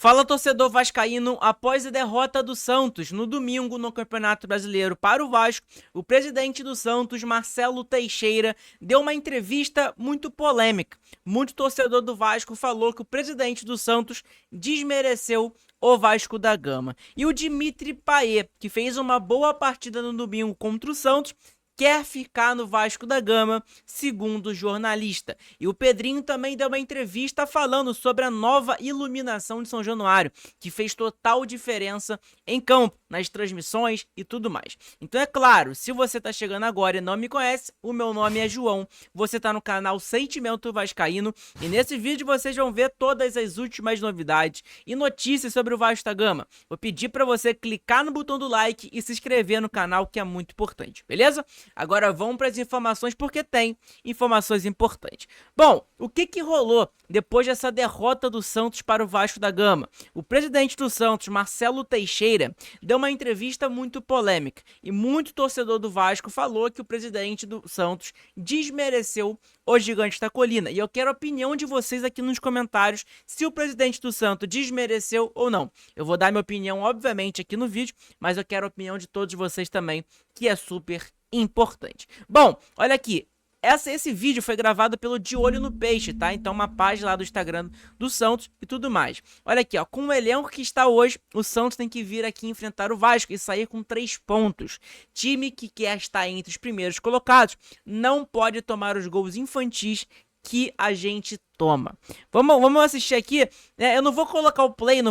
Fala, torcedor vascaíno. Após a derrota do Santos no domingo no Campeonato Brasileiro para o Vasco, o presidente do Santos, Marcelo Teixeira, deu uma entrevista muito polêmica. Muito torcedor do Vasco falou que o presidente do Santos desmereceu o Vasco da Gama. E o Dimitri Payet, que fez uma boa partida no domingo contra o Santos, quer ficar no Vasco da Gama, segundo o jornalista. E o Pedrinho também deu uma entrevista falando sobre a nova iluminação de São Januário, que fez total diferença em campo, nas transmissões e tudo mais. Então é claro, se você está chegando agora e não me conhece, o meu nome é João, você está no canal Sentimento Vascaíno e nesse vídeo vocês vão ver todas as últimas novidades e notícias sobre o Vasco da Gama. Vou pedir para você clicar no botão do like e se inscrever no canal, que é muito importante, beleza? Agora vamos para as informações, porque tem informações importantes. Bom, o que rolou depois dessa derrota do Santos para o Vasco da Gama? O presidente do Santos, Marcelo Teixeira, deu uma entrevista muito polêmica e muito torcedor do Vasco falou que o presidente do Santos desmereceu o Gigante da Colina. E eu quero a opinião de vocês aqui nos comentários se o presidente do Santos desmereceu ou não. Eu vou dar minha opinião, obviamente, aqui no vídeo, mas eu quero a opinião de todos vocês também, que é super importante. Bom, olha aqui. Esse vídeo foi gravado pelo De Olho no Peixe, tá? Então uma página lá do Instagram do Santos e tudo mais. Olha aqui, ó, com o elenco que está hoje, o Santos tem que vir aqui enfrentar o Vasco e sair com 3 pontos. Time que quer estar entre os primeiros colocados não pode tomar os gols infantis que a gente toma. Vamos assistir aqui. Eu não vou colocar o play,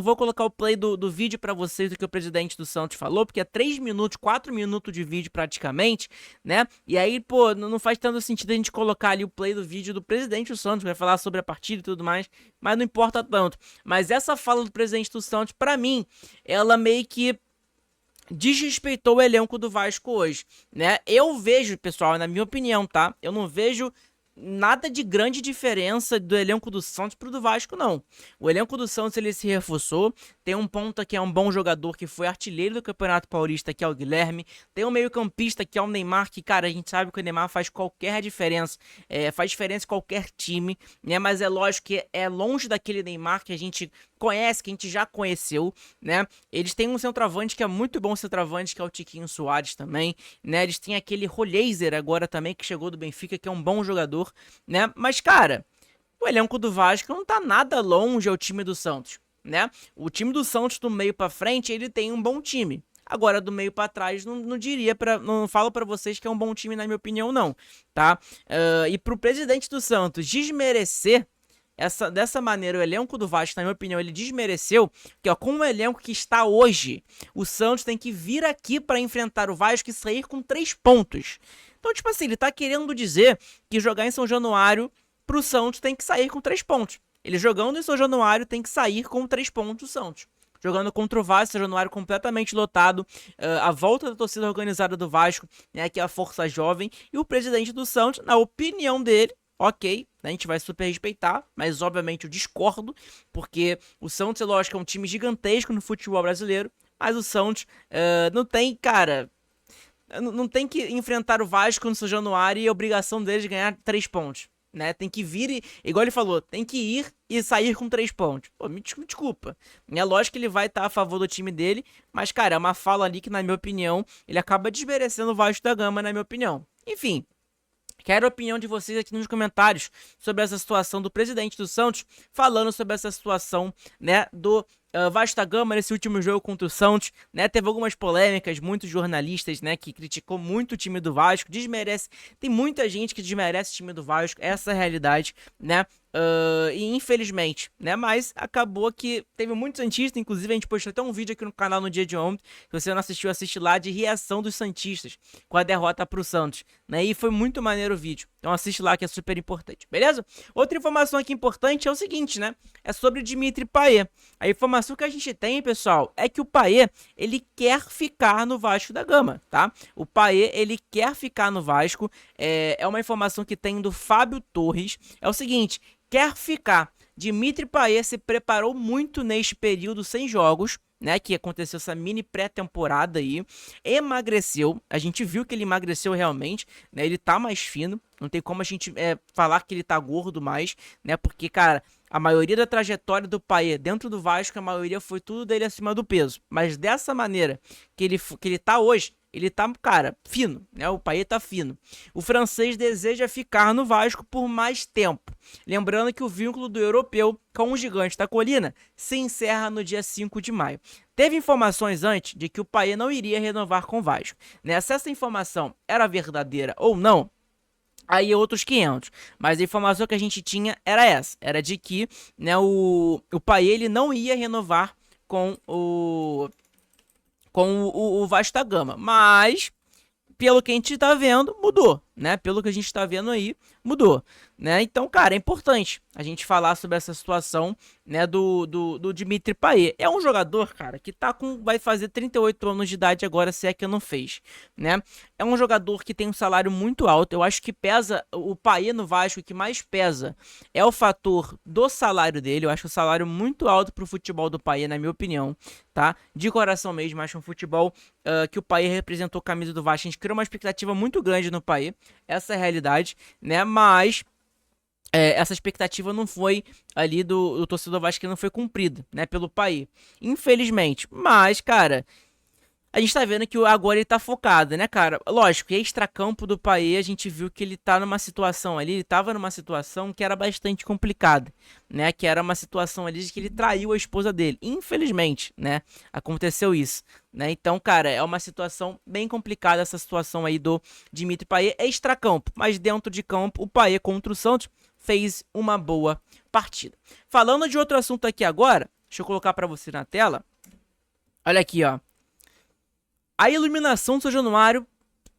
do vídeo pra vocês do que o presidente do Santos falou, porque é 3 minutos, 4 minutos de vídeo praticamente, né? E aí, pô, não faz tanto sentido a gente colocar ali o play do vídeo do presidente do Santos, que vai falar sobre a partida e tudo mais, mas não importa tanto. Mas essa fala do presidente do Santos, pra mim, ela meio que desrespeitou o elenco do Vasco hoje, né? Eu vejo, pessoal, na minha opinião, tá? Eu não vejo nada de grande diferença do elenco do Santos pro do Vasco, não. O elenco do Santos, ele se reforçou. Tem um ponta que é um bom jogador, que foi artilheiro do Campeonato Paulista, que é o Guilherme. Tem um meio campista, que é o Neymar, que, cara, a gente sabe que o Neymar faz qualquer diferença. Faz diferença em qualquer time, né? Mas é lógico que é longe daquele Neymar que a gente conhece, que a gente já conheceu, né? Eles têm um centroavante que é muito bom centroavante, que é o Tiquinho Soares também, né? Eles têm aquele Roleiser agora também, que chegou do Benfica, que é um bom jogador, né? Mas, cara, o elenco do Vasco não tá nada longe ao time do Santos, né? O time do Santos do meio pra frente, ele tem um bom time. Agora, do meio pra trás, não falo pra vocês que é um bom time, na minha opinião, não, tá? E pro presidente do Santos desmerecer dessa maneira o elenco do Vasco, na minha opinião, ele desmereceu, que ó, com o elenco que está hoje, o Santos tem que vir aqui para enfrentar o Vasco e sair com 3 pontos. Então, tipo assim, ele tá querendo dizer que jogar em São Januário pro Santos tem que sair com 3 pontos. Ele jogando em São Januário tem que sair com 3 pontos o Santos. Jogando contra o Vasco, São Januário completamente lotado, a volta da torcida organizada do Vasco, né, que é a força jovem, e o presidente do Santos, na opinião dele, ok, a gente vai super respeitar, mas obviamente eu discordo, porque o Santos, é lógico, é um time gigantesco no futebol brasileiro, mas o Santos não tem, cara, não tem que enfrentar o Vasco no São Januário e a obrigação deles de ganhar 3 pontos, né? Tem que vir e, igual ele falou, tem que ir e sair com 3 pontos. Pô, me desculpa. É lógico que ele vai estar a favor do time dele, mas, cara, é uma fala ali que, na minha opinião, ele acaba desmerecendo o Vasco da Gama, na minha opinião. Enfim, quero a opinião de vocês aqui nos comentários sobre essa situação do presidente do Santos, falando sobre essa situação, né, do Vasco da Gama nesse último jogo contra o Santos, né? Teve algumas polêmicas, muitos jornalistas, né, que criticou muito o time do Vasco, desmerece, tem muita gente que desmerece o time do Vasco, essa é a realidade, né? E infelizmente, né? Mas acabou que teve muitos santistas, inclusive a gente postou até um vídeo aqui no canal no dia de ontem. Se você não assistiu, assiste lá, de reação dos santistas com a derrota pro Santos, né? E foi muito maneiro o vídeo. Então assiste lá, que é super importante, beleza? Outra informação aqui importante é o seguinte, né? É sobre o Dimitri Payet. A informação que a gente tem, pessoal, é que o Payet, ele quer ficar no Vasco da Gama, tá? O Payet, ele quer ficar no Vasco. É uma informação que tem do Fábio Torres. É o seguinte: quer ficar. Dimitri Payet se preparou muito neste período sem jogos, né, que aconteceu essa mini pré-temporada aí, emagreceu, a gente viu que ele emagreceu realmente, né, ele tá mais fino, não tem como a gente falar que ele tá gordo mais, né, porque, cara, A maioria da trajetória do Payet dentro do Vasco, a maioria foi tudo dele acima do peso. Mas dessa maneira que ele tá hoje, ele tá, cara, fino, né? O Payet tá fino. O francês deseja ficar no Vasco por mais tempo. Lembrando que o vínculo do europeu com o gigante da colina se encerra no dia 5 de maio. Teve informações antes de que o Payet não iria renovar com o Vasco, né? Se essa informação era verdadeira ou não, aí é outros 500. Mas a informação que a gente tinha era essa. Era de que, né, o Payet ele não ia renovar com o Vasco da Gama. Mas, pelo que a gente tá vendo, mudou, né? Pelo que a gente tá vendo aí, mudou, né? Então, cara, é importante a gente falar sobre essa situação, né, do Dimitri Payet. É um jogador, cara, que vai fazer 38 anos de idade agora, se é que não fez, né? É um jogador que tem um salário muito alto. Eu acho que pesa, o Payet no Vasco, o que mais pesa é o fator do salário dele. Eu acho o salário muito alto pro futebol do Payet, na minha opinião, tá? De coração mesmo, acho um futebol que o Payet representou a camisa do Vasco. A gente criou uma expectativa muito grande no Payet, essa é a realidade, né? Mas essa expectativa não foi ali do torcedor vascaíno, não foi cumprida, né, pelo Payet, infelizmente. Mas, cara, a gente tá vendo que agora ele tá focado, né, cara? Lógico, extracampo do Payet, a gente viu que ele tá numa situação ali, ele tava numa situação que era bastante complicada, né? Que era uma situação ali de que ele traiu a esposa dele. Infelizmente, né? Aconteceu isso, né? Então, cara, é uma situação bem complicada essa situação aí do Dimitri Payet. É extracampo, mas dentro de campo, o Payet contra o Santos fez uma boa partida. Falando de outro assunto aqui agora, deixa eu colocar pra você na tela. Olha aqui, ó. A iluminação do São Januário,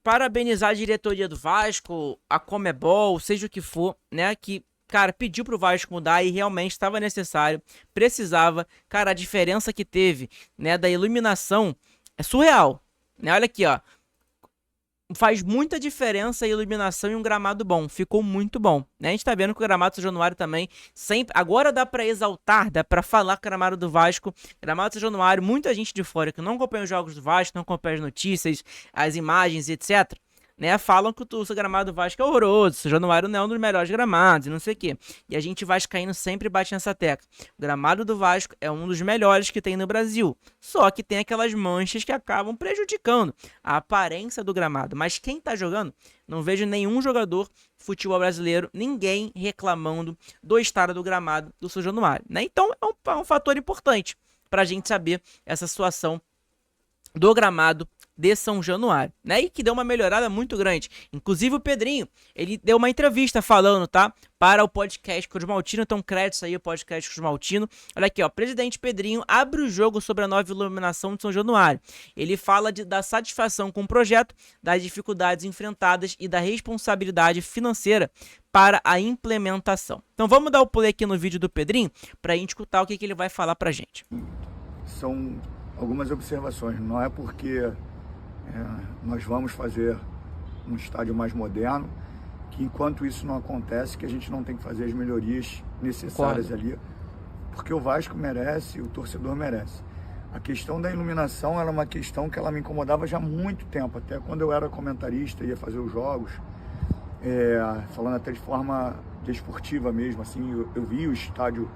parabenizar a diretoria do Vasco, a Comebol, seja o que for, né, que, cara, pediu pro Vasco mudar e realmente estava necessário, precisava. Cara, a diferença que teve, né, da iluminação é surreal, né? Olha aqui, ó. Faz muita diferença a iluminação em um gramado bom. Ficou muito bom, né? A gente tá vendo que o gramado do São Januário também sempre... Agora dá pra exaltar, dá pra falar que o gramado do Vasco, gramado do São Januário, muita gente de fora que não acompanha os jogos do Vasco, não acompanha as notícias, as imagens, etc., né, falam que o gramado do Vasco é horroroso, o São Januário não é um dos melhores gramados, e não sei o quê. E a gente vascaíno sempre bate nessa tecla. O gramado do Vasco é um dos melhores que tem no Brasil. Só que tem aquelas manchas que acabam prejudicando a aparência do gramado. Mas quem tá jogando, não vejo nenhum jogador de futebol brasileiro, ninguém reclamando do estado do gramado do São Januário, né? Então é um fator importante pra gente saber essa situação do gramado de São Januário, né? E que deu uma melhorada muito grande. Inclusive o Pedrinho, ele deu uma entrevista falando, tá? Para o podcast Cruzmaltino, então créditos aí ao podcast Cruzmaltino. Olha aqui, ó, presidente Pedrinho abre o jogo sobre a nova iluminação de São Januário. Ele fala da satisfação com o projeto, das dificuldades enfrentadas e da responsabilidade financeira para a implementação. Então vamos dar o play aqui no vídeo do Pedrinho para a gente escutar o que ele vai falar pra gente. São algumas observações, não é porque nós vamos fazer um estádio mais moderno que enquanto isso não acontece que a gente não tem que fazer as melhorias necessárias ali, porque o Vasco merece, o torcedor merece. A questão da iluminação era uma questão que ela me incomodava já há muito tempo, até quando eu era comentarista, ia fazer os jogos, falando até de forma desportiva mesmo, assim, eu vi o estádio,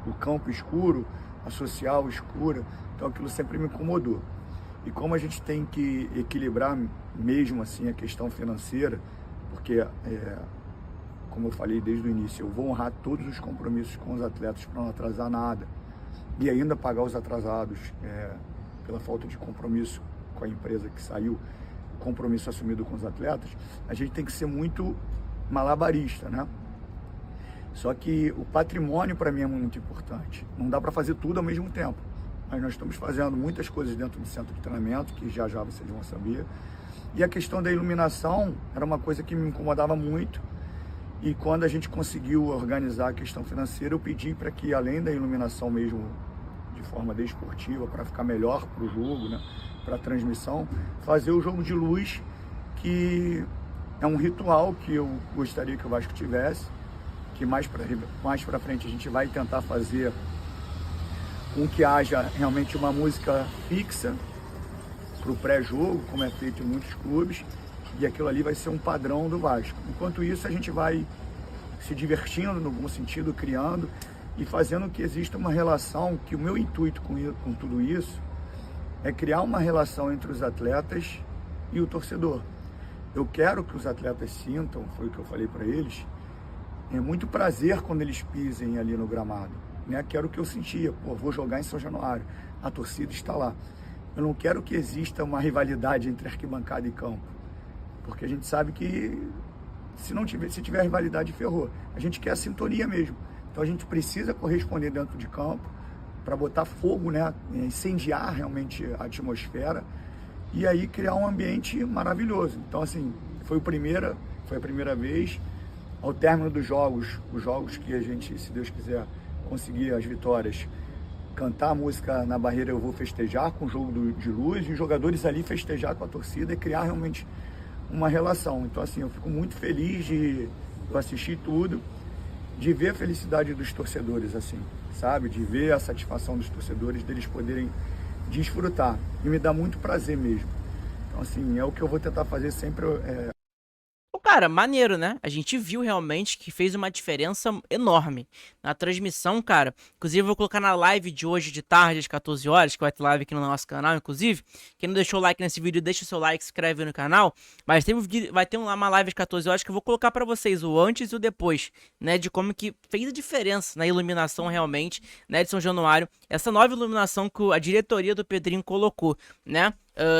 o campo escuro, a social escura, então aquilo sempre me incomodou. E como a gente tem que equilibrar mesmo assim a questão financeira, porque, como eu falei desde o início, eu vou honrar todos os compromissos com os atletas para não atrasar nada e ainda pagar os atrasados pela falta de compromisso com a empresa que saiu, o compromisso assumido com os atletas, a gente tem que ser muito malabarista, né? Só que o patrimônio para mim é muito importante, não dá para fazer tudo ao mesmo tempo. Mas nós estamos fazendo muitas coisas dentro do centro de treinamento, que já vocês vão saber. E a questão da iluminação era uma coisa que me incomodava muito. E quando a gente conseguiu organizar a questão financeira, eu pedi para que, além da iluminação mesmo, de forma desportiva, para ficar melhor para o jogo, né, para a transmissão, fazer o jogo de luz, que é um ritual que eu gostaria que o Vasco tivesse, que mais para frente a gente vai tentar fazer com que haja realmente uma música fixa para o pré-jogo, como é feito em muitos clubes, e aquilo ali vai ser um padrão do Vasco. Enquanto isso, a gente vai se divertindo, no bom sentido, criando, e fazendo que exista uma relação, que o meu intuito com tudo isso é criar uma relação entre os atletas e o torcedor. Eu quero que os atletas sintam, foi o que eu falei para eles, muito prazer quando eles pisem ali no gramado, né? Quero o que eu sentia, vou jogar em São Januário, a torcida está lá. Eu não quero que exista uma rivalidade entre arquibancada e campo, porque a gente sabe que se tiver rivalidade, ferrou. A gente quer a sintonia mesmo. Então a gente precisa corresponder dentro de campo para botar fogo, né? Incendiar realmente a atmosfera e aí criar um ambiente maravilhoso. Então assim, foi a primeira vez. Ao término dos jogos, os jogos que a gente, se Deus quiser, conseguir as vitórias, cantar a música Na Barreira Eu Vou Festejar com o jogo de luz, e os jogadores ali festejar com a torcida e criar realmente uma relação. Então assim, eu fico muito feliz de eu assistir tudo, de ver a felicidade dos torcedores, assim, sabe? De ver a satisfação dos torcedores, deles poderem desfrutar. E me dá muito prazer mesmo. Então assim, é o que eu vou tentar fazer sempre. Cara, maneiro, né? A gente viu realmente que fez uma diferença enorme na transmissão, cara. Inclusive, eu vou colocar na live de hoje de tarde, às 14 horas, que vai ter live aqui no nosso canal, inclusive. Quem não deixou o like nesse vídeo, deixa o seu like, se inscreve no canal. Mas vai ter uma live às 14 horas que eu vou colocar pra vocês o antes e o depois, né? De como que fez a diferença na iluminação realmente, né? De São Januário. Essa nova iluminação que a diretoria do Pedrinho colocou, né?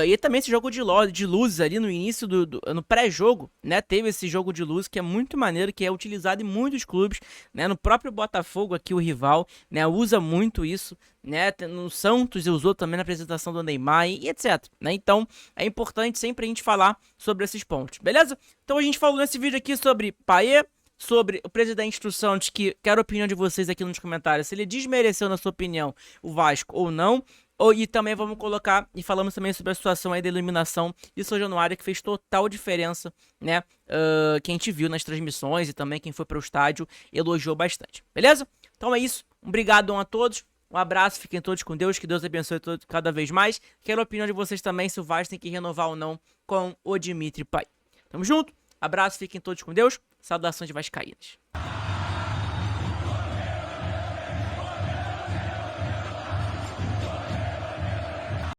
E também esse jogo de luzes ali no início no pré-jogo, né? Teve esse jogo de luz que é muito maneiro, que é utilizado em muitos clubes, né? No próprio Botafogo aqui, o rival, né? Usa muito isso, né? No Santos usou também na apresentação do Neymar e etc, né? Então é importante sempre a gente falar sobre esses pontos, beleza? Então a gente falou nesse vídeo aqui sobre Payet, sobre o presidente do Santos, que quero a opinião de vocês aqui nos comentários, se ele desmereceu, na sua opinião, o Vasco ou não. E também vamos colocar, e falamos também sobre a situação aí da iluminação de São Januário, que fez total diferença, né? Que a gente viu nas transmissões e também quem foi para o estádio elogiou bastante, beleza? Então é isso, obrigado a todos, um abraço, fiquem todos com Deus, que Deus abençoe todos, cada vez mais. Quero a opinião de vocês também, se o Vasco tem que renovar ou não com o Dimitri Payet. Tamo junto, abraço, fiquem todos com Deus, saudações vascaínas.